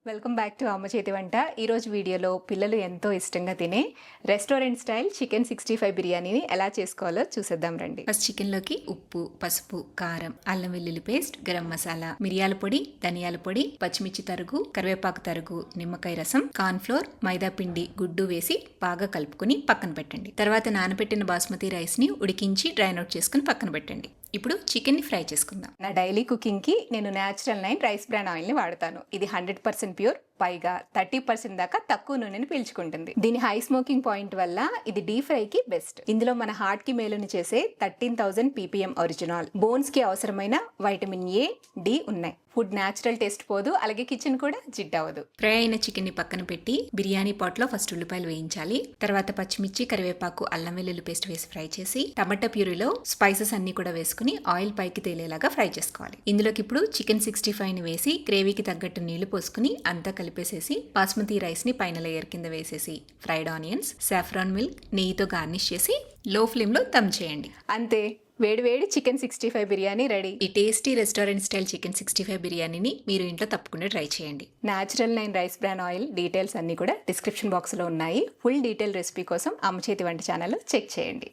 Welcome back to అమ్మ చేతి వంట. ఈరోజు వీడియోలో పిల్లలు ఎంతో ఇష్టంగా తినే రెస్టారెంట్ స్టైల్ చికెన్ 65 బిర్యానీని ఎలా చేసుకోవాలో చూసేద్దాం రండి. ఫస్ట్ చికెన్లోకి ఉప్పు, పసుపు, కారం, అల్లం వెల్లుల్లి పేస్ట్, గరం మసాలా, మిరియాల పొడి, ధనియాల పొడి, పచ్చిమిర్చి తరుగు, కరివేపాకు తరుగు, నిమ్మకాయ రసం, కార్న్ ఫ్లోర్, మైదా పిండి, గుడ్డు వేసి బాగా కలుపుకొని పక్కన పెట్టండి. తర్వాత నానబెట్టిన బాస్మతి రైస్ ని ఉడికించి డ్రైన్ అవుట్ చేసుకుని పక్కన పెట్టండి. ఇప్పుడు చికెన్ ని ఫ్రై చేసుకుందాం. నా డైలీ కుకింగ్ కి నేను న్యాచురల్ 9 రైస్ బ్రాన్ ఆయిల్ ని వాడతాను. ఇది 100% ప్యూర్, పైగా 30% దాకా తక్కువ నూనెని పీల్చుకుంటుంది. దీని హై స్మోకింగ్ పాయింట్ వల్ల ఇది డీప్ ఫ్రై కి బెస్ట్. ఇందులో మన హార్ట్ కి మేలుని చేసే 13,000 ppm ఒరిజినల్, బోన్స్ కి అవసరమైన వైటమిన్ ఏ, డి ఉన్నాయి. ఫుడ్ న్యాచురల్ టేస్ట్ పోదు, అలాగే కిచెన్ కూడా జిడ్డవదు. ఫ్రై అయిన చికెన్ ని పక్కన పెట్టి బిర్యానీ పాట్ లో ఫస్ట్ ఉల్లిపాయలు వేయించాలి. తర్వాత పచ్చిమిర్చి, కరివేపాకు, అల్లం వెల్లుల్లి పేస్ట్ వేసి ఫ్రై చేసి టమాటా ప్యూరీలో స్పైసెస్ అన్ని కూడా వేసుకుని ఆయిల్ పైకి తేలేలాగా ఫ్రై చేసుకోవాలి. ఇందులోకి ఇప్పుడు చికెన్ 65 ని వేసి గ్రేవీకి తగ్గట్టు నీళ్లు పోసుకుని అంతా కలిపేసేసి బాస్మతి రైస్ ని పైన లేయర్ కింద వేసేసి ఫ్రైడ్ ఆనియన్స్, సాఫ్రాన్ మిల్క్, నెయ్యితో గార్నిష్ చేసి లో ఫ్లేమ్ లో దమ్ చేయండి. అంతే, వేడి వేడి చికెన్ 65 బిర్యానీ రెడీ. ఈ టేస్టీ రెస్టారెంట్ స్టైల్ చికెన్ 65 బిర్యానీని మీరు ఇంట్లో తప్పకుండా ట్రై చేయండి. Natural 9 rice bran oil details అన్ని కూడా డిస్క్రిప్షన్ బాక్స్ లో ఉన్నాయి. ఫుల్ డీటెయిల్ రెసిపీ కోసం అమ్మ చేతి వంట ఛానల్ చెక్ చేయండి.